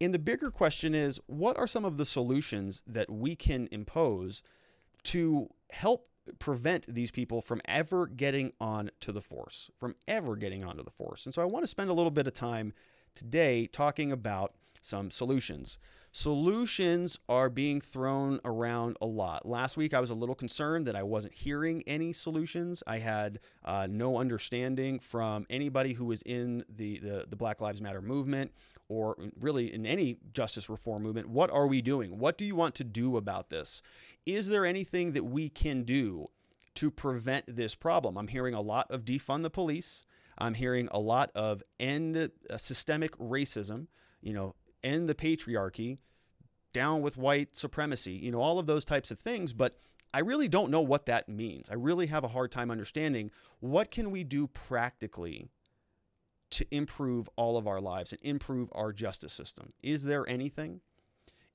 And the bigger question is, what are some of the solutions that we can impose to help prevent these people from ever getting onto the force, And so I want to spend a little bit of time today talking about some solutions. Solutions are being thrown around a lot. Last week, I was a little concerned that I wasn't hearing any solutions. I had no understanding from anybody who was in the Black Lives Matter movement, or really in any justice reform movement. What are we doing? What do you want to do about this? Is there anything that we can do to prevent this problem? I'm hearing a lot of defund the police. I'm hearing a lot of end systemic racism, end the patriarchy, down with white supremacy, all of those types of things. But I really don't know what that means. I really have a hard time understanding what can we do practically to improve all of our lives and improve our justice system. Is there anything?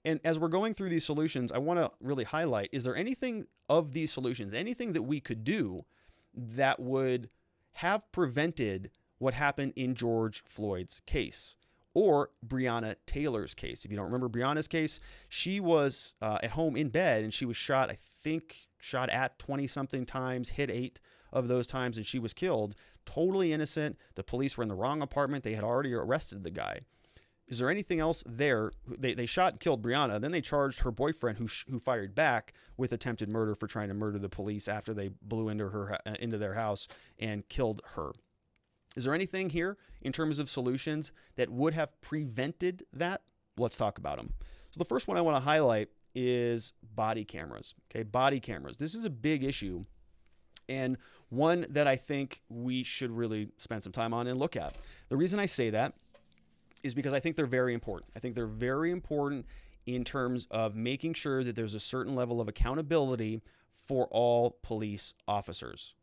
And as we're going through these solutions, I want to really highlight, is there anything of these solutions, anything that we could do that would have prevented what happened in George Floyd's case or Breonna Taylor's case? If you don't remember Breonna's case, she was at home in bed and she was shot at 20-something times, hit 8 of those times, and she was killed. Totally innocent. The police were in the wrong apartment. They had already arrested the guy. Is there anything else there? They shot and killed Breonna. Then they charged her boyfriend, who fired back, with attempted murder for trying to murder the police after they blew into their house and killed her. Is there anything here in terms of solutions that would have prevented that? Let's talk about them. So the first one I want to highlight is body cameras. Okay, body cameras. This is a big issue, and one that I think we should really spend some time on and look at. The reason I say that is because I think they're very important. I think they're very important in terms of making sure that there's a certain level of accountability for all police officers.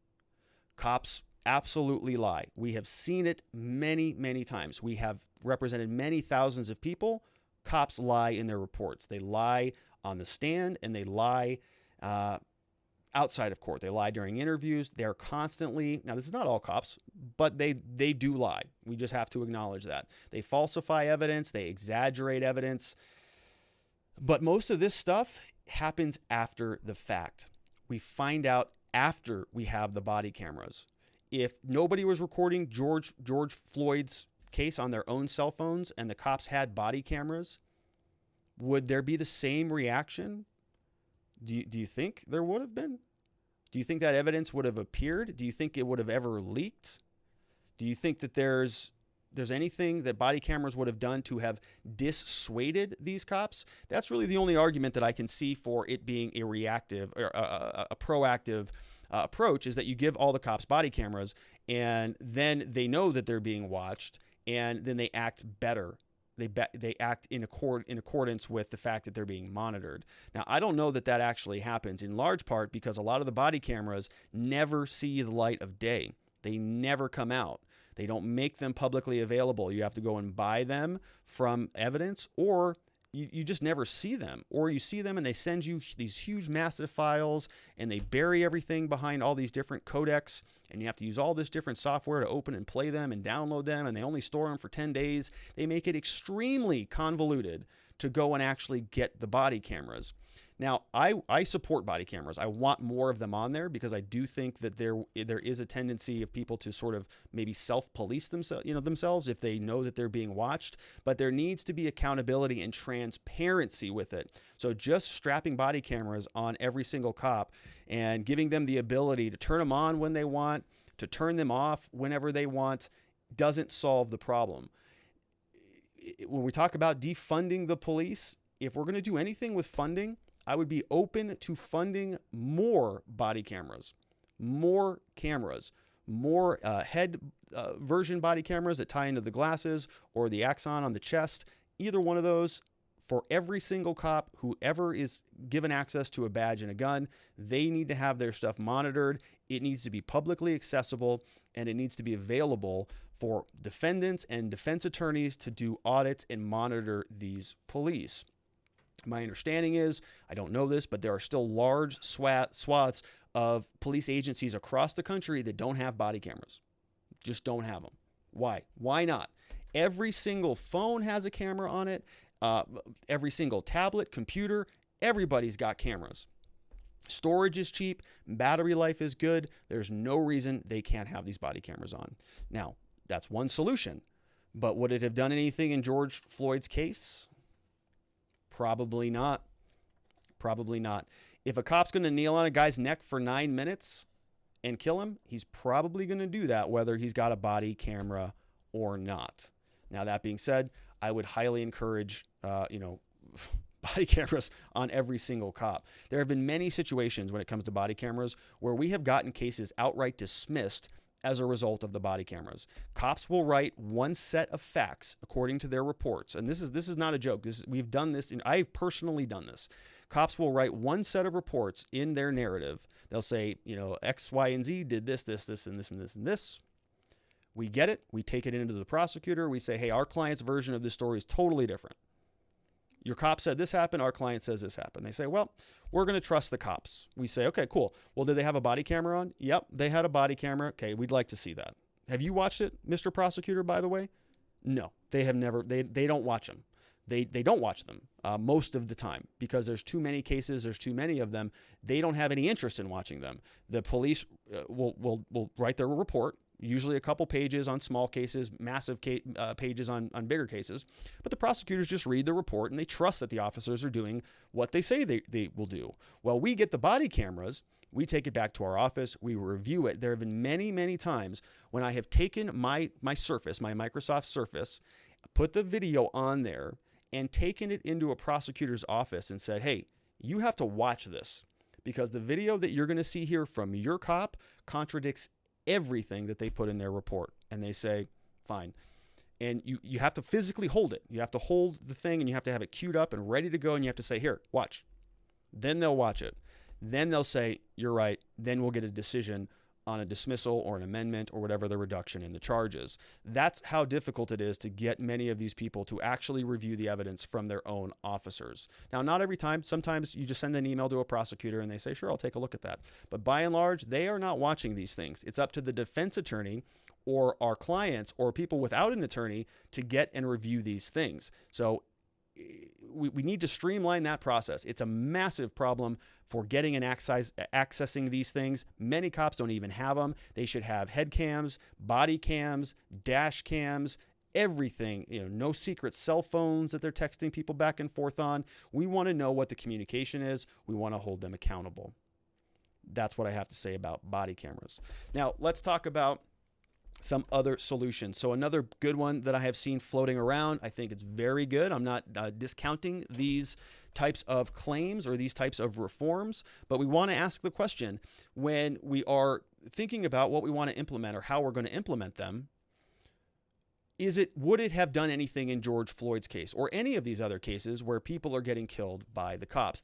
Cops absolutely lie. We have seen it many, many times. We have represented many thousands of people. Cops lie in their reports. They lie on the stand, and they lie outside of court. They lie during interviews. They're constantly, now this is not all cops, but they do lie. We just have to acknowledge that. They falsify evidence. They exaggerate evidence. But most of this stuff happens after the fact. We find out after we have the body cameras. If nobody was recording George Floyd's case on their own cell phones and the cops had body cameras, would there be the same reaction? Do you think there would have been? Do you think that evidence would have appeared? Do you think it would have ever leaked? Do you think that there's anything that body cameras would have done to have dissuaded these cops? That's really the only argument that I can see for it being a reactive or a proactive approach, is that you give all the cops body cameras and then they know that they're being watched, and then they act better. They act in accordance with the fact that they're being monitored. Now, I don't know that that actually happens, in large part because a lot of the body cameras never see the light of day. They never come out. They don't make them publicly available. You have to go and buy them from evidence, or you just never see them, or you see them and they send you these huge massive files and they bury everything behind all these different codecs, and you have to use all this different software to open and play them and download them, and they only store them for 10 days. They make it extremely convoluted to go and actually get the body cameras. Now, I support body cameras. I want more of them on there because I do think that there is a tendency of people to sort of maybe self-police themselves if they know that they're being watched. But there needs to be accountability and transparency with it. So just strapping body cameras on every single cop and giving them the ability to turn them on when they want, to turn them off whenever they want, doesn't solve the problem. When we talk about defunding the police, if we're going to do anything with funding, I would be open to funding more body cameras, more head version body cameras that tie into the glasses or the axon on the chest. Either one of those for every single cop who ever is given access to a badge and a gun. They need to have their stuff monitored. It needs to be publicly accessible, and it needs to be available for defendants and defense attorneys to do audits and monitor these police. My understanding is, I don't know this, but there are still large swaths of police agencies across the country that don't have body cameras. Just don't have them. Why? Why not? Every single phone has a camera on it. Every single tablet, computer, everybody's got cameras. Storage is cheap. Battery life is good. There's no reason they can't have these body cameras on. Now, that's one solution. But would it have done anything in George Floyd's case? Probably not. Probably not. If a cop's going to kneel on a guy's neck for 9 minutes and kill him, he's probably going to do that whether he's got a body camera or not. Now, that being said, I would highly encourage, body cameras on every single cop. There have been many situations when it comes to body cameras where we have gotten cases outright dismissed as a result of the body cameras. Cops will write one set of facts according to their reports. And this is not a joke. We've done this. I've personally done this. Cops will write one set of reports in their narrative. They'll say, X, Y, and Z did this, this, this, and this, and this, and this. We get it. We take it into the prosecutor. We say, hey, our client's version of this story is totally different. Your cop said this happened. Our client says this happened. They say, well, we're going to trust the cops. We say, okay, cool. Well, did they have a body camera on? Yep, they had a body camera. Okay, we'd like to see that. Have you watched it, Mr. Prosecutor, by the way? No, they have never. They don't watch them. They don't watch them most of the time because there's too many cases. There's too many of them. They don't have any interest in watching them. The police will write their report, usually a couple pages on small cases, massive pages on bigger cases. But the prosecutors just read the report and they trust that the officers are doing what they say they will do. Well, we get the body cameras. We take it back to our office. We review it. There have been many, many times when I have taken my Surface, my Microsoft Surface, put the video on there, and taken it into a prosecutor's office and said, hey, you have to watch this because the video that you're going to see here from your cop contradicts everything that they put in their report. And they say, fine. And you have to physically hold it. You have to hold the thing and you have to have it queued up and ready to go. And you have to say, here, watch. Then they'll watch it. Then they'll say, you're right. Then we'll get a decision on a dismissal or an amendment or whatever the reduction in the charges. That's how difficult it is to get many of these people to actually review the evidence from their own officers. Now, not every time. Sometimes you just send an email to a prosecutor and they say, sure, I'll take a look at that. But by and large, they are not watching these things. It's up to the defense attorney or our clients or people without an attorney to get and review these things. So we need to streamline that process. It's a massive problem for getting and accessing these things. Many cops don't even have them. They should have head cams, body cams, dash cams, everything, no secret cell phones that they're texting people back and forth on. We want to know what the communication is. We want to hold them accountable. That's what I have to say about body cameras. Now, let's talk about some other solutions. So another good one that I have seen floating around, I think it's very good. I'm not discounting these types of claims or these types of reforms, but we want to ask the question when we are thinking about what we want to implement or how we're going to implement them. Would it have done anything in George Floyd's case or any of these other cases where people are getting killed by the cops?